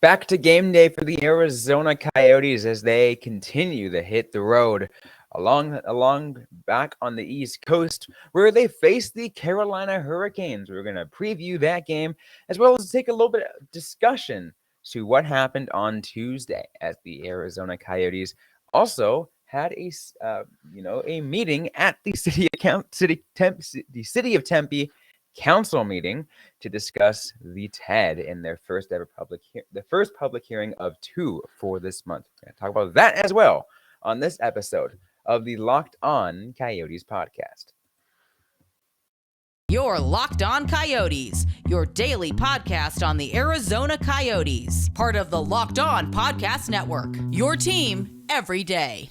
Back to game day for the Arizona Coyotes as they continue to hit the road along back on the East Coast, where they face the Carolina Hurricanes. We're going to preview that game as well as take a little bit of discussion to what happened on Tuesday as the Arizona Coyotes also had a meeting at the city of Tempe council meeting to discuss the TED in their first public hearing of two for this month. We're going to talk about that as well on this episode of the Locked On Coyotes podcast. You're Locked On Coyotes, your daily podcast on the Arizona Coyotes, part of the Locked On Podcast Network, your team every day.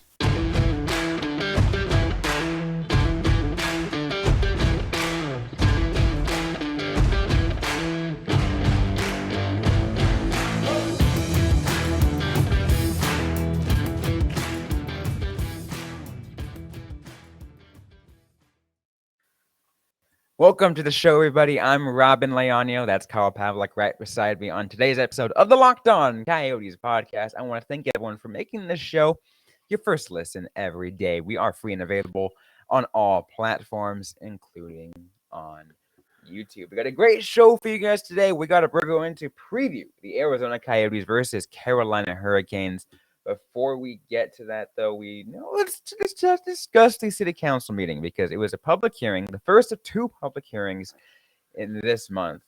Welcome to the show, everybody. I'm Robyn Leonio. That's Carl Pavlik right beside me on today's episode of the Locked On Coyotes podcast. I want to thank everyone for making this show your first listen every day. We are free and available on all platforms, including on YouTube. We got a great show for you guys today. We're going to preview the Arizona Coyotes versus Carolina Hurricanes. Before we get to that, though, let's just discuss the city council meeting because it was a public hearing, the first of two public hearings in this month,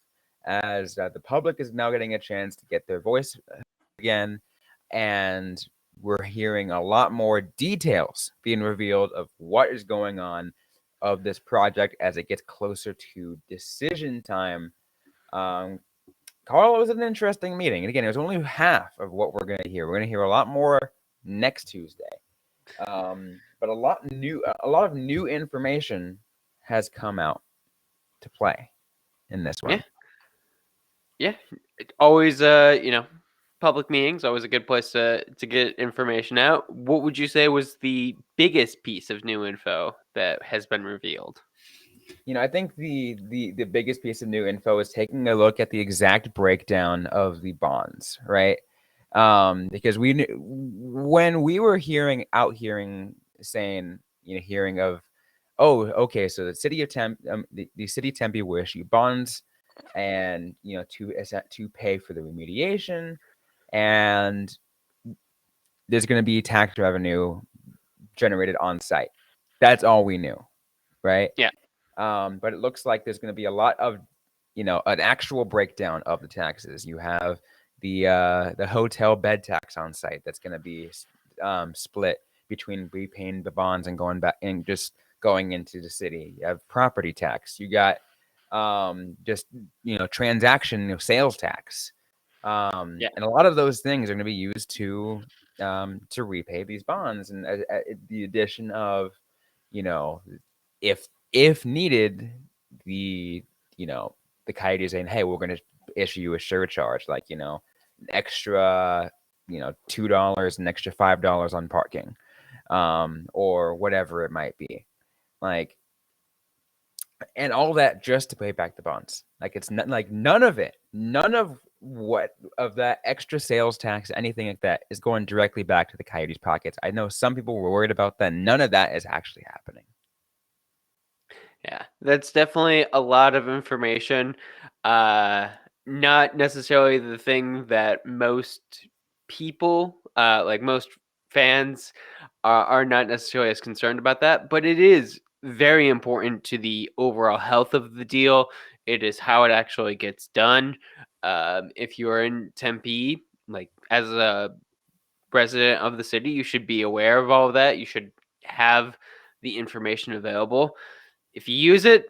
as the public is now getting a chance to get their voice again, and we're hearing a lot more details being revealed of what is going on of this project as it gets closer to decision time. Carl, it was an interesting meeting. And again, it was only half of what we're going to hear. We're going to hear a lot more next Tuesday. But a lot of new information has come out to play in this one. Yeah. Always, public meetings, always a good place to get information out. What would you say was the biggest piece of new info that has been revealed? I think the biggest piece of new info is taking a look at the exact breakdown of the bonds, right? Because when we were hearing saying, hearing of, oh, okay, so the city of the city of Tempe will issue bonds, and to pay for the remediation, and there's going to be tax revenue generated on site. That's all we knew, right? Yeah. But it looks like there's going to be a lot of, an actual breakdown of the taxes. You have the hotel bed tax on site that's going to be split between repaying the bonds and going back and just going into the city. You have property tax. You got transaction sales tax. And a lot of those things are going to be used to repay these bonds, and the addition of, if needed, the Coyotes saying, hey, we're going to issue you a surcharge, like, an extra, $2, an extra $5 on parking, or whatever it might be. Like, and all that just to pay back the bonds. Like, it's not like none of that extra sales tax, anything like that, is going directly back to the Coyotes' pockets. I know some people were worried about that. None of that is actually happening. Yeah, that's definitely a lot of information. Not necessarily the thing that most people, like most fans, are not necessarily as concerned about that, but it is very important to the overall health of the deal. It is how it actually gets done. If you're in Tempe, like as a resident of the city, you should be aware of all of that. You should have the information available. If you use it,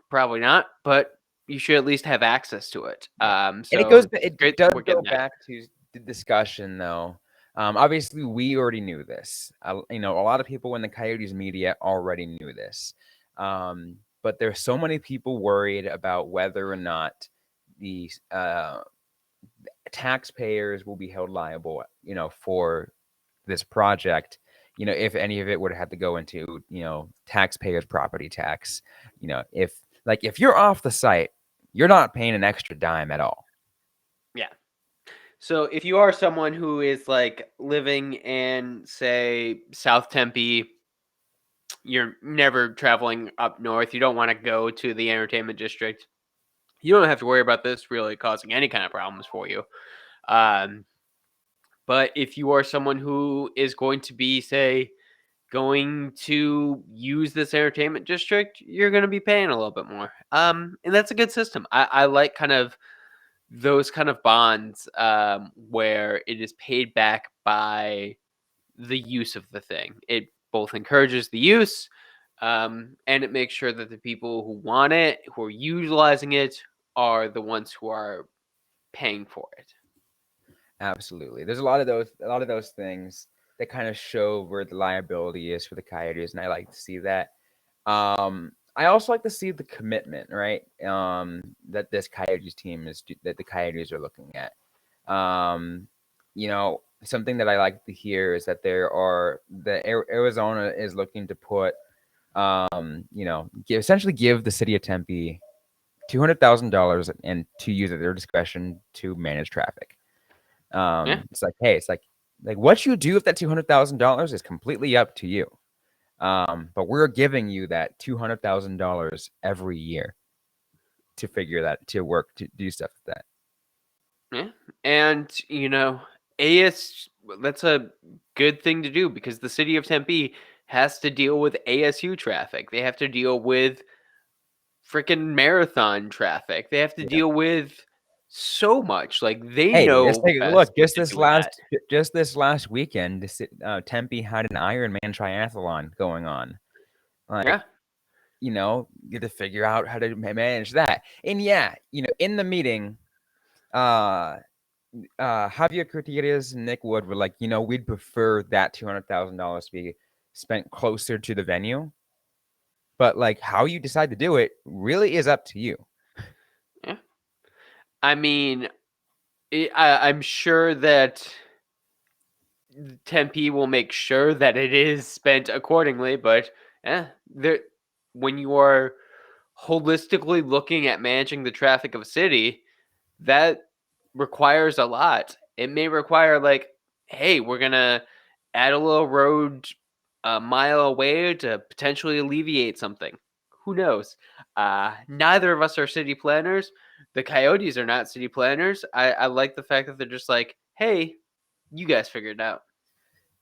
probably not, but you should at least have access to it. And it does go back to the discussion, though. Obviously, we already knew this. A lot of people in the Coyotes media already knew this. But there's so many people worried about whether or not the taxpayers will be held liable, for this project. If any of it would have to go into, taxpayers' property tax, if you're off the site, you're not paying an extra dime at all. Yeah. So if you are someone who is like living in, say, South Tempe, you're never traveling up north, you don't want to go to the entertainment district, you don't have to worry about this really causing any kind of problems for you. Um, but if you are someone who is going to be, say, going to use this entertainment district, you're going to be paying a little bit more. And that's a good system. I like kind of those kind of bonds where it is paid back by the use of the thing. It both encourages the use and it makes sure that the people who want it, who are utilizing it, are the ones who are paying for it. Absolutely. There's a lot of those things that kind of show where the liability is for the Coyotes, and I like to see that. I also like to see the commitment, right? That this Coyotes team that the Coyotes are looking at. Um, something that I like to hear is that Arizona is looking to put, essentially give the city of Tempe $200,000 and to use at their discretion to manage traffic. Yeah. It's like, hey, it's like what you do with that $200,000 is completely up to you. But we're giving you that $200,000 every year to figure that to work to do stuff with that. Yeah. And, AS, that's a good thing to do because the city of Tempe has to deal with ASU traffic. They have to deal with freaking marathon traffic. They have to Yeah. deal with so much. Like they Hey, just know take a best look. what to do with that. Just this last weekend, Tempe had an Ironman triathlon going on. Like, Yeah. you have to figure out how to manage that. And yeah, in the meeting, uh, Javier Gutierrez and Nick Wood were like, we'd prefer that $200,000 to be spent closer to the venue. But like, how you decide to do it really is up to you. Yeah. I mean, I'm sure that Tempe will make sure that it is spent accordingly, but there when you are holistically looking at managing the traffic of a city, that requires a lot. It may require like, hey, we're gonna add a little road a mile away to potentially alleviate something. Who knows? Neither of us are city planners. The Coyotes are not city planners. I like the fact that they're just like, hey, you guys figure it out.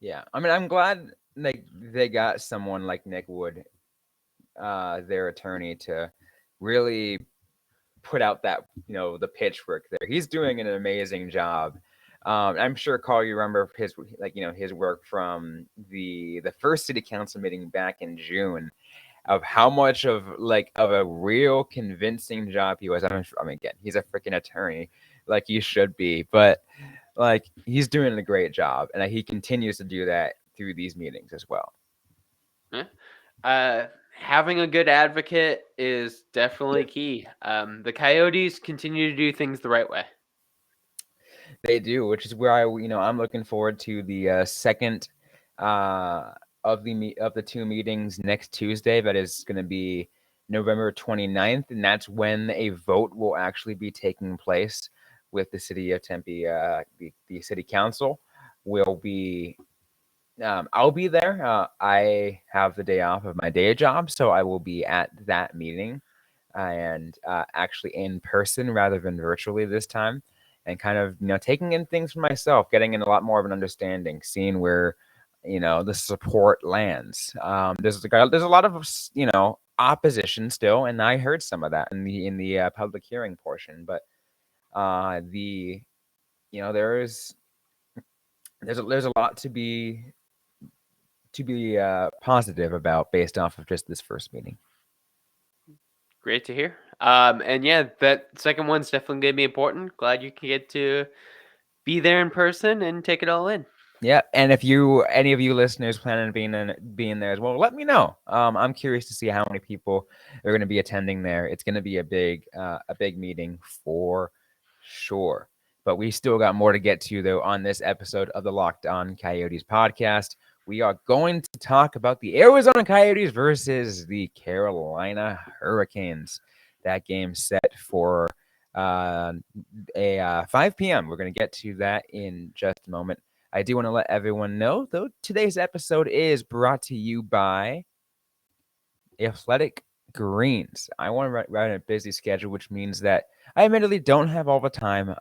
Yeah, I mean, I'm glad like they got someone like Nick Wood, their attorney, to really put out that the pitchwork there. He's doing an amazing job. I'm sure Carl, you remember his work from the first city council meeting back in June, of how much of a real convincing job he was. I mean, again, he's a freaking attorney, like he should be, but like he's doing a great job, and he continues to do that through these meetings as well. Yeah. Having a good advocate is definitely key. The Coyotes continue to do things the right way. They do, which is where I'm looking forward to the second uh, of the two meetings next Tuesday. That is going to be November 29th, and that's when a vote will actually be taking place with the city of Tempe. The city council will be. I'll be there. I have the day off of my day job, so I will be at that meeting and actually in person rather than virtually this time, and kind of taking in things for myself, getting in a lot more of an understanding, seeing where the support lands. There's a lot of opposition still, and I heard some of that in the public hearing portion, but the there's a lot to be positive about based off of just this first meeting. Great to hear. And yeah, that second one's definitely going to be important. Glad you can get to be there in person and take it all in. Yeah, and if any of you listeners plan on being there as well, let me know. I'm curious to see how many people are going to be attending there. It's going to be a big meeting for sure. But we still got more to get to though on this episode of the Locked On Coyotes podcast. We are going to talk about the Arizona Coyotes versus the Carolina Hurricanes. That game set for uh, 5 p.m. We're going to get to that in just a moment. I do want to let everyone know, though, today's episode is brought to you by Athletic Greens. I want to run a busy schedule, which means that I admittedly don't have all the time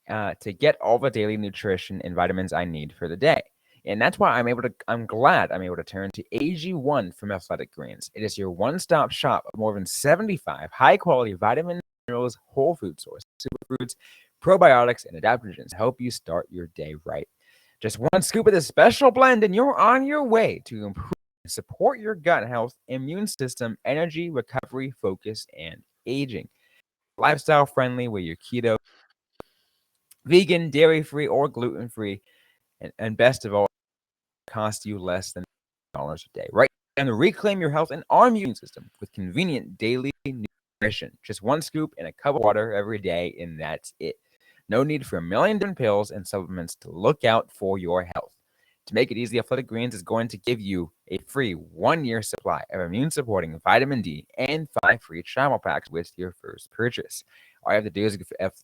to get all the daily nutrition and vitamins I need for the day. And that's why I'm glad I'm able to turn to AG1 from Athletic Greens. It is your one-stop shop of more than 75 high-quality vitamins, minerals, whole food sources, superfoods, probiotics, and adaptogens to help you start your day right. Just one scoop of this special blend, and you're on your way to improve and support your gut health, immune system, energy, recovery, focus, and aging. Lifestyle friendly with your keto, vegan, dairy free, or gluten free, and best of all, cost you less than $1 a day. Right? And reclaim your health and arm immune system with convenient daily nutrition. Just one scoop in a cup of water every day, and that's it. No need for a million different pills and supplements to look out for your health. To make it easy, Athletic Greens is going to give you a free 1 year supply of immune supporting vitamin D and 5 free travel packs with your first purchase. All you have to do is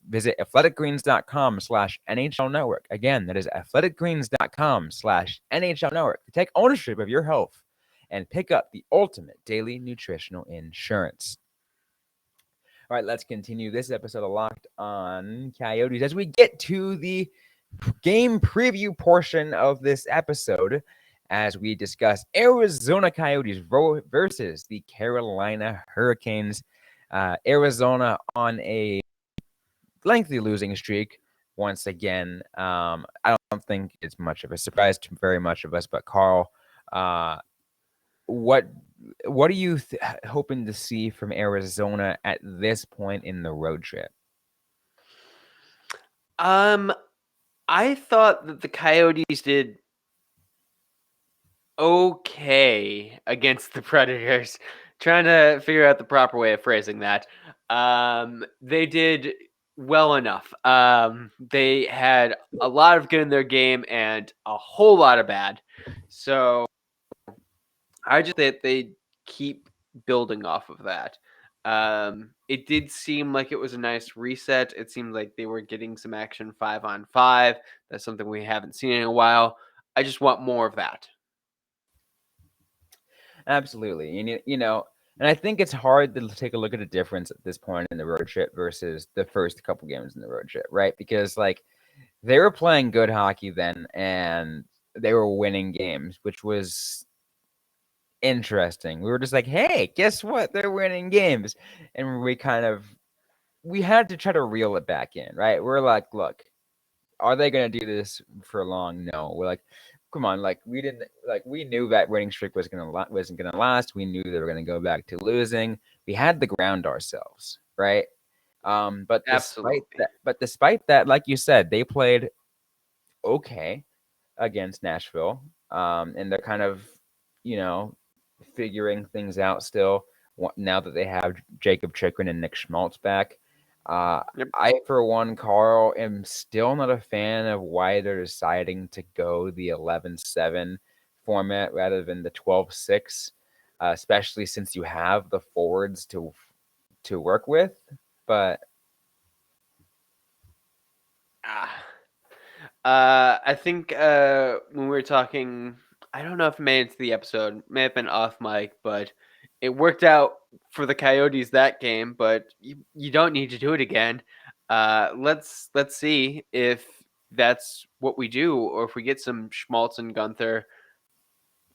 visit athleticgreens.com/NHL network. Again, that is athleticgreens.com/NHL network to take ownership of your health and pick up the ultimate daily nutritional insurance. All right, let's continue this episode of Locked On Coyotes as we get to the game preview portion of this episode as we discuss Arizona Coyotes versus the Carolina Hurricanes. Arizona on a lengthy losing streak once again. I don't think it's much of a surprise to very much of us, but Carl, uh, what what are you hoping to see from Arizona at this point in the road trip? I thought that the Coyotes did okay against the Predators. Trying to figure out the proper way of phrasing that. They did well enough. They had a lot of good in their game and a whole lot of bad. So I just think they keep building off of that. It did seem like it was a nice reset. It seemed like they were getting some action 5-on-5. That's something we haven't seen in a while. I just want more of that. Absolutely. And, and I think it's hard to take a look at the difference at this point in the road trip versus the first couple games in the road trip, right? Because, they were playing good hockey then and they were winning games, which was interesting. We were just like, hey, guess what? They're winning games. And we had to try to reel it back in, right? We're like, look, are they going to do this for long? No. We're like, come on, we knew that winning streak wasn't gonna last. We knew they were gonna go back to losing. We had to ground ourselves, right? But Absolutely. despite that, like you said, they played okay against Nashville, and they're kind of, you know, figuring things out still now that they have Jacob Chikrin and Nick Schmaltz back. Yep. I, for one, Carl, am still not a fan of why they're deciding to go the 11-7 format rather than the 12-6, especially since you have the forwards to work with. But I think when we were talking, I don't know if it made it to the episode, it may have been off mic, but it worked out for the Coyotes that game. But you don't need to do it again. Let's see if that's what we do, or if we get some Schmaltz and Gunther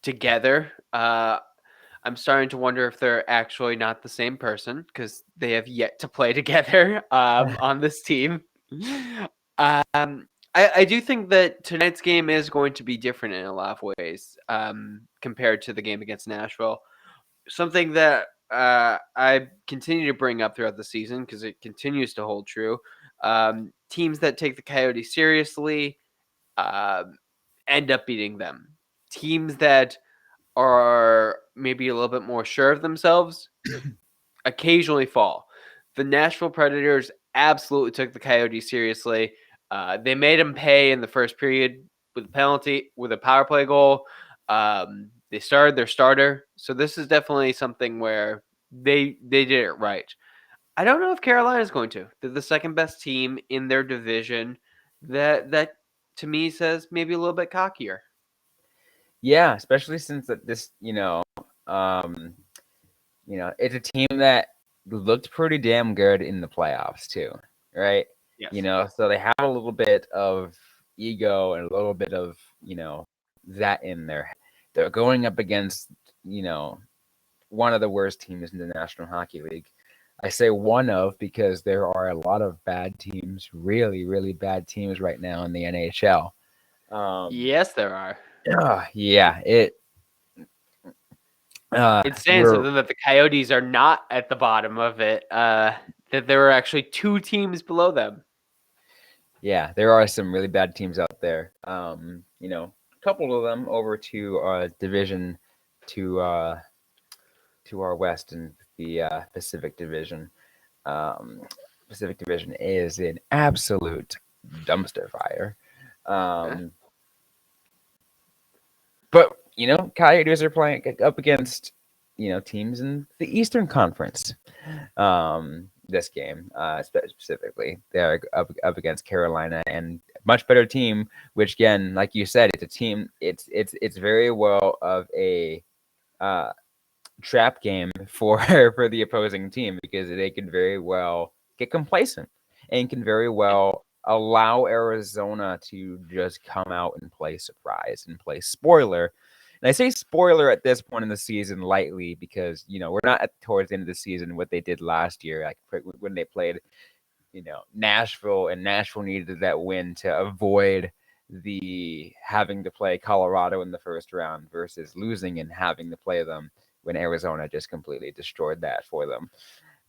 together. I'm starting to wonder if they're actually not the same person because they have yet to play together on this team. I do think that tonight's game is going to be different in a lot of ways compared to the game against Nashville. Something that I continue to bring up throughout the season because it continues to hold true. Teams that take the Coyotes seriously end up beating them. Teams that are maybe a little bit more sure of themselves occasionally fall. The Nashville Predators absolutely took the Coyotes seriously. They made them pay in the first period with a penalty, with a power play goal. They started their starter, so this is definitely something where they did it right. I don't know if Carolina's going to. They're the second best team in their division. That to me says maybe a little bit cockier. Yeah, especially since that this, um, it's a team that looked pretty damn good in the playoffs too, right? Yes. So they have a little bit of ego and a little bit of, that in there. They're going up against, you know, one of the worst teams in the National Hockey League. I say one of because there are a lot of bad teams, really, really bad teams right now in the NHL. Yes, there are. Yeah, It's saying we're something that the Coyotes are not at the bottom of it. That there are actually two teams below them. Yeah, there are some really bad teams out there. A couple of them over to division to to our west and the Pacific Division. Um, Pacific Division is an absolute dumpster fire. Huh? Um, but Coyotes are playing up against teams in the Eastern Conference. This game specifically, they're up against Carolina and much better team. Which again, like you said, it's a team. It's very well of a uh, trap game for for the opposing team because they can very well get complacent and can very well allow Arizona to just come out and play surprise and play spoiler. And I say spoiler at this point in the season lightly because we're not towards the end of the season what they did last year, like when they played Nashville, and Nashville needed that win to avoid the having to play Colorado in the first round versus losing and having to play them when Arizona just completely destroyed that for them.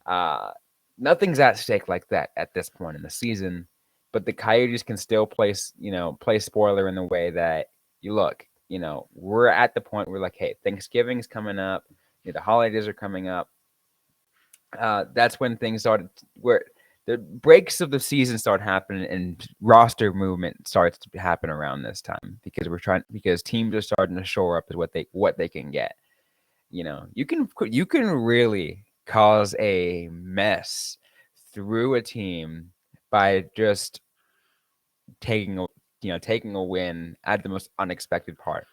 Uh, Nothing's at stake like that at this point in the season, but the Coyotes can still play spoiler in the way that you look. We're at the point where like, hey, Thanksgiving's coming up, the holidays are coming up. That's when things started where the breaks of the season start happening and roster movement starts to happen around this time because teams are starting to shore up is what they can get. You can really cause a mess through a team by just taking a win at the most unexpected part.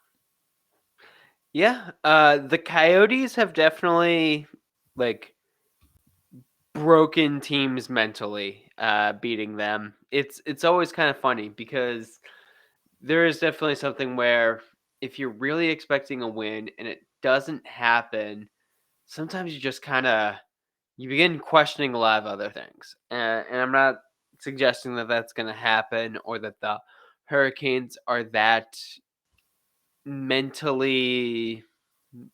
Yeah. The Coyotes have definitely like broken teams mentally. Beating them. It's always kind of funny because there is definitely something where if you're really expecting a win and it doesn't happen, sometimes you just kind of you begin questioning a lot of other things. And I'm not suggesting that that's going to happen or that the Hurricanes are that mentally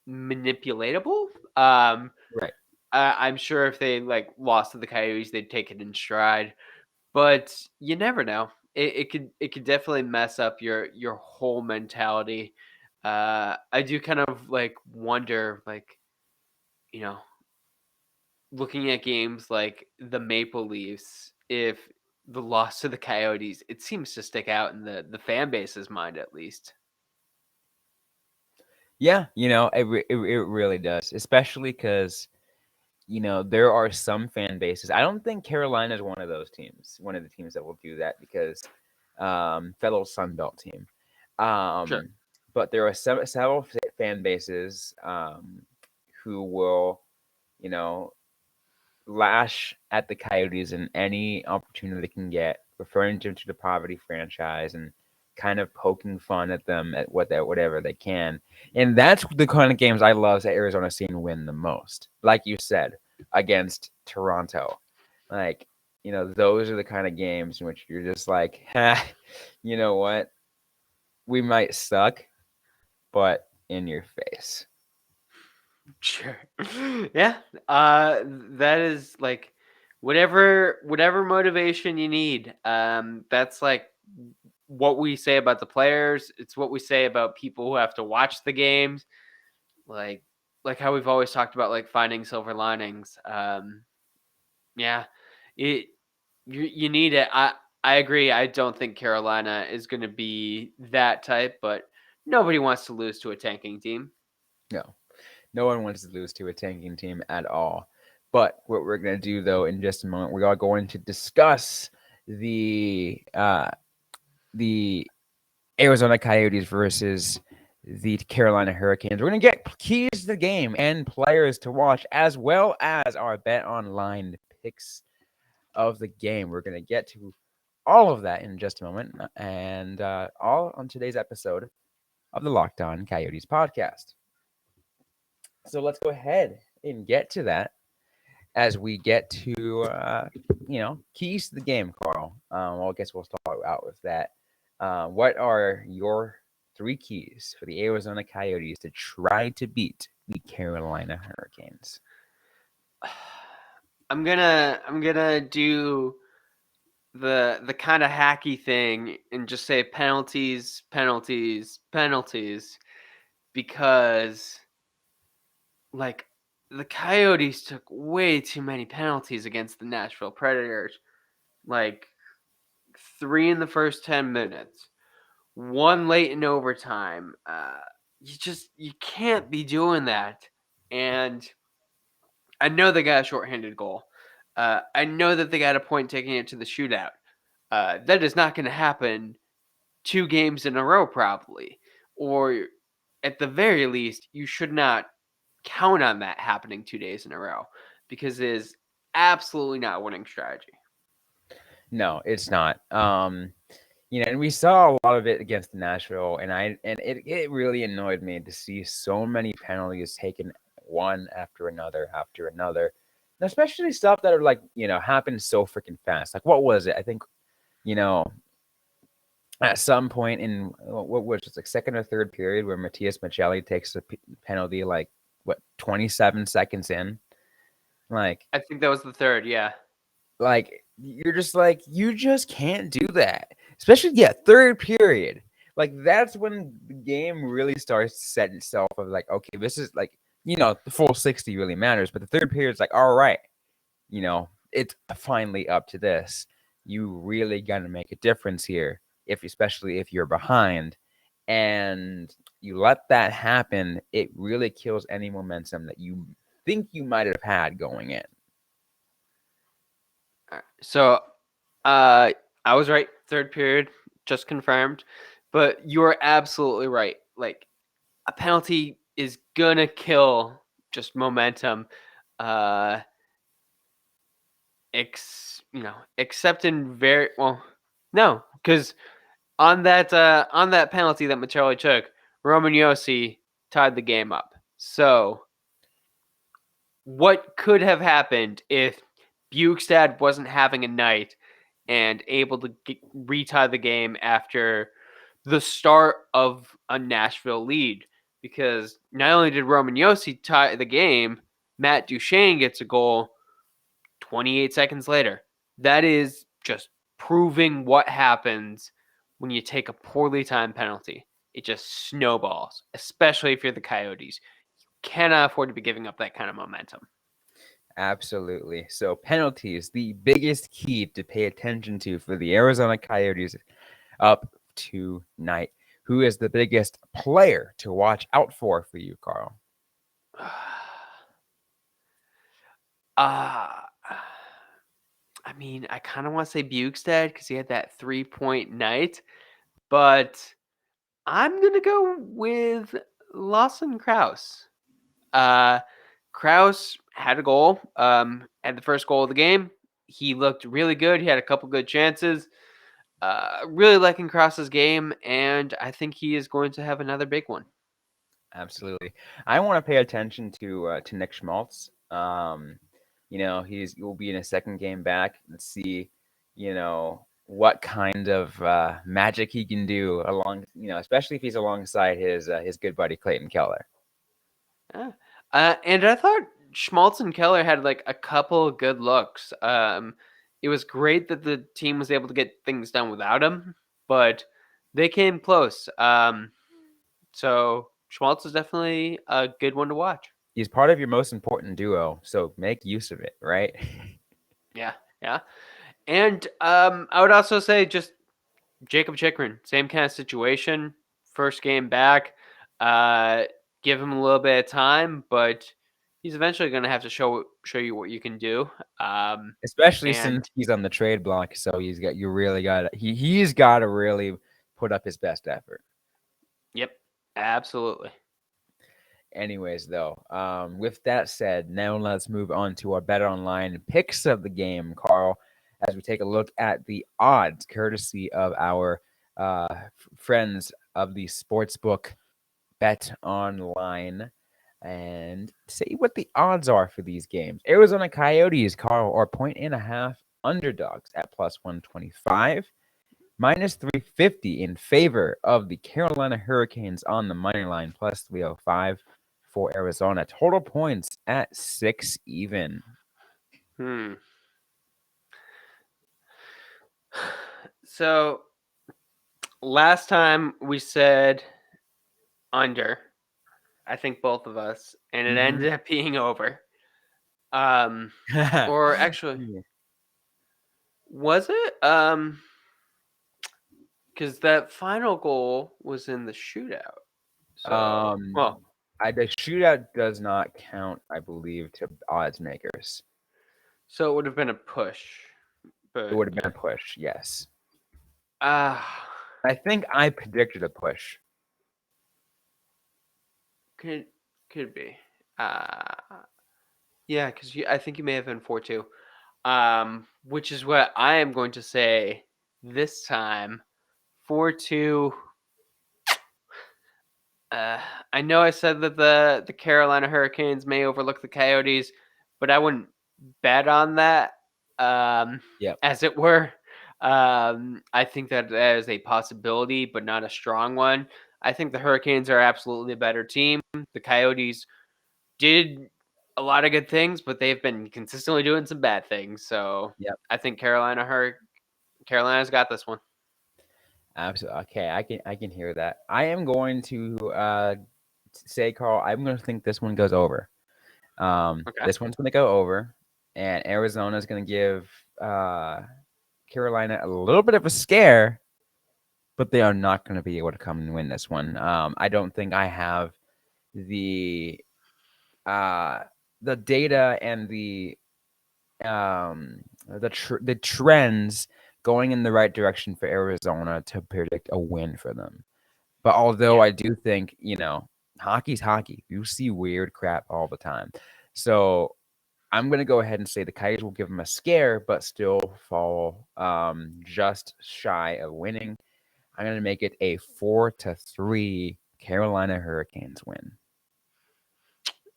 manipulatable. Right. I'm sure if they like lost to the Coyotes, they'd take it in stride. But you never know. It could definitely mess up your whole mentality. I do kind of like wonder, like you know, looking at games like the Maple Leafs, if the loss to the Coyotes, it seems to stick out in the fan base's mind at least. Yeah, it really does, especially because there are some fan bases. I don't think Carolina is one of those teams, one of the teams that will do that because fellow Sun Belt team. Sure. Um, but there are several fan bases who will, you know, lash at the Coyotes in any opportunity they can get, referring to them to the poverty franchise and kind of poking fun at them at whatever they can. And that's the kind of games I love that Arizona seeing win the most. Like you said, against Toronto. Like, those are the kind of games in which you're just like, ha, you know what? We might suck, but in your face. Sure. Yeah. That is like whatever motivation you need. That's like what we say about the players. It's what we say about people who have to watch the games. Like like how we've always talked about like finding silver linings. Yeah. It you need it. I agree. I don't think Carolina is going to be that type, but nobody wants to lose to a tanking team. No, no one wants to lose to a tanking team at all. But what we're going to do, though, in just a moment, we are going to discuss the Arizona Coyotes versus the Carolina Hurricanes. We're going to get keys to the game and players to watch, as well as our bet online picks of the game. We're going to get to all of that in just a moment, and all on today's episode of the Locked On Coyotes podcast. So let's go ahead and get to that as we get to keys to the game, Carl. Well, I guess we'll start out with that. What are your 3 keys for the Arizona Coyotes to try to beat the Carolina Hurricanes? I'm gonna do the kind of hacky thing and just say penalties, penalties, penalties, because like the Coyotes took way too many penalties against the Nashville Predators. Like 3 in the first 10 minutes, 1 late in overtime. You can't be doing that. And I know they got a shorthanded goal. I know that they got a point taking it to the shootout. That is not going to happen 2 games in a row, probably. Or at the very least, you should not count on that happening 2 days in a row, because it is absolutely not a winning strategy. No, it's not. And we saw a lot of it against Nashville, and it really annoyed me to see so many penalties taken one after another, and especially stuff that are happen so freaking fast. Like, what was it? I think, you know, at some point in what was it, like second or third period, where Matias Maccelli takes a penalty 27 seconds in. Like, I think that was the third, yeah. Like, you're just like, you just can't do that. Especially, third period. Like, that's when the game really starts to set itself of like, okay, this is the full 60 really matters. But the third period is like, all right, it's finally up to this. You really got to make a difference here, especially if you're behind. And you let that happen, it really kills any momentum that you think you might have had going in. So, I was right. Third period, just confirmed. But you're absolutely right. Like, a penalty is gonna kill just momentum. Except in very well, no, because on that penalty that Maccelli took, Roman Josi tied the game up. So, what could have happened if Bukestad wasn't having a night and able to retie the game after the start of a Nashville lead? Because not only did Roman Josi tie the game, Matt Duchene gets a goal 28 seconds later. That is just proving what happens when you take a poorly timed penalty. It just snowballs, especially if you're the Coyotes. You cannot afford to be giving up that kind of momentum. Absolutely. So penalties, the biggest key to pay attention to for the Arizona Coyotes up tonight. Who is the biggest player to watch out for you, Carl? I mean, I kind of want to say Bukestad because he had that 3-point night, but I'm going to go with Lawson Krause. Krause had a goal, had the first goal of the game. He looked really good. He had a couple good chances. Really liking Krause's game, and I think he is going to have another big one. Absolutely. I want to pay attention to Nick Schmaltz. He'll be in a second game back. Let's see, what kind of magic he can do along, especially if he's alongside his good buddy Clayton Keller. Yeah. And I thought Schmaltz and Keller had like a couple good looks. It was great that the team was able to get things done without him, but they came close. So Schmaltz is definitely a good one to watch. He's part of your most important duo, so make use of it, right? Yeah. And I would also say just Jacob Chikrin, same kind of situation. First game back, give him a little bit of time, but he's eventually going to have to show you what you can do. Especially And since he's on the trade block, so he's got to really put up his best effort. yep, absolutely. Anyways, though, with that said, now let's move on to our bet online picks of the game, Carl, as we take a look at the odds, courtesy of our friends of the sportsbook Bet Online, and see what the odds are for these games. Arizona Coyotes, Carl, are 1.5 underdogs at plus 125. Minus 350 in favor of the Carolina Hurricanes on the money line, plus 305 for Arizona. Total points at 6 even. Hmm. So last time we said under, I think both of us, and it Mm-hmm. ended up being over. Or actually, was it? Because that final goal was in the shootout. So, um, well, the shootout does not count, I believe, to odds makers. so it would have been a push, It but would have been yeah. a push, yes. Ah, I think I predicted a push. could could be. Uh, yeah, because I think you may have been 4-2. Which is what I am going to say this time. 4-2. Uh, I know I said that the Carolina Hurricanes may overlook the Coyotes, but I wouldn't bet on that, Yep. as it were. I think that is a possibility, but not a strong one. I think the Hurricanes are absolutely a better team. The Coyotes did a lot of good things, but they've been consistently doing some bad things. So Yep. I think Carolina's got this one. Absolutely. Okay, I can hear that. I am going to say, Carl, I'm going to think this one goes over. Okay. This one's going to go over, and Arizona's going to give Carolina a little bit of a scare, but they are not going to be able to come and win this one. I don't think I have the uh, the data and the trends going in the right direction for Arizona to predict a win for them. But although Yeah. I do think, hockey's hockey. You see weird crap all the time. So I'm going to go ahead and say the Coyotes will give them a scare, but still fall just shy of winning. I'm going to make it a 4-3 Carolina Hurricanes win.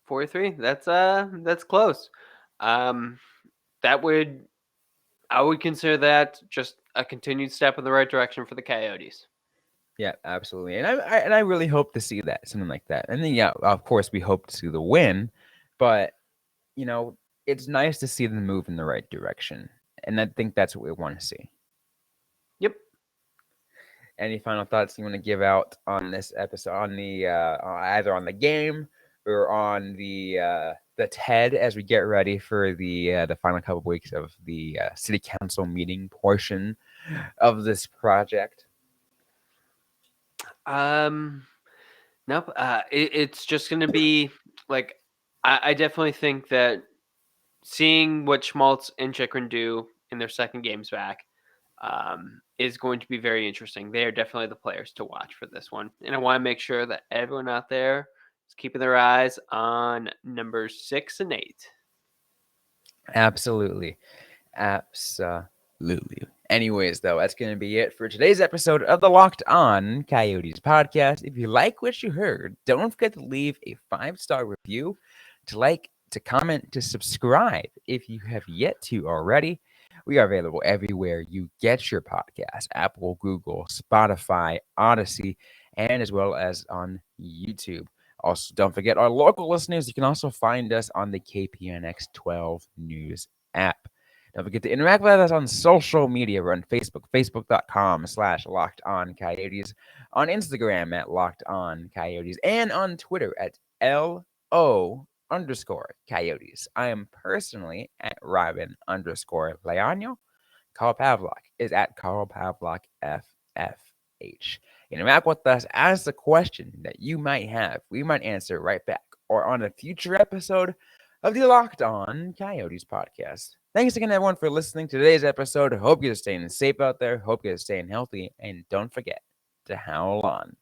4-3. That's close. Um, that would I would consider that just a continued step in the right direction for the Coyotes. Yeah, absolutely. And I really hope to see that, something like that. And then, yeah, of course, we hope to see the win, but you know, it's nice to see them move in the right direction. And I think that's what we want to see. Yep. Any final thoughts you want to give out on this episode, on the either on the game or on the TED as we get ready for the final couple of weeks of the city council meeting portion of this project? Um, nope. It's just gonna be like I definitely think that seeing what Schmaltz and Chikrin do in their second games back is going to be very interesting. They are definitely the players to watch for this one, and I want to make sure that everyone out there is keeping their eyes on numbers 6 and 8. Absolutely. Absolutely. Anyways, though, that's going to be it for today's episode of the Locked On Coyotes podcast. If you like what you heard, don't forget to leave a 5-star review, to like, to comment, to subscribe if you have yet to already. We are available everywhere you get your podcast: Apple, Google, Spotify, Audacy, and as well as on YouTube. Also, don't forget our local listeners. You can also find us on the KPNX 12 News app. Don't forget to interact with us on social media. We're on Facebook, facebook.com/Locked On Coyotes, on Instagram at Locked On Coyotes, and on Twitter at LO_Coyotes. I am personally at Robyn_Leano. Carl Pavlock is at Carl Pavlock FFH. Interact with us, ask the question that you might have. We might answer right back or on a future episode of the Locked On Coyotes podcast. Thanks again, everyone, for listening to today's episode. Hope you're staying safe out there. Hope you're staying healthy. And don't forget to howl on.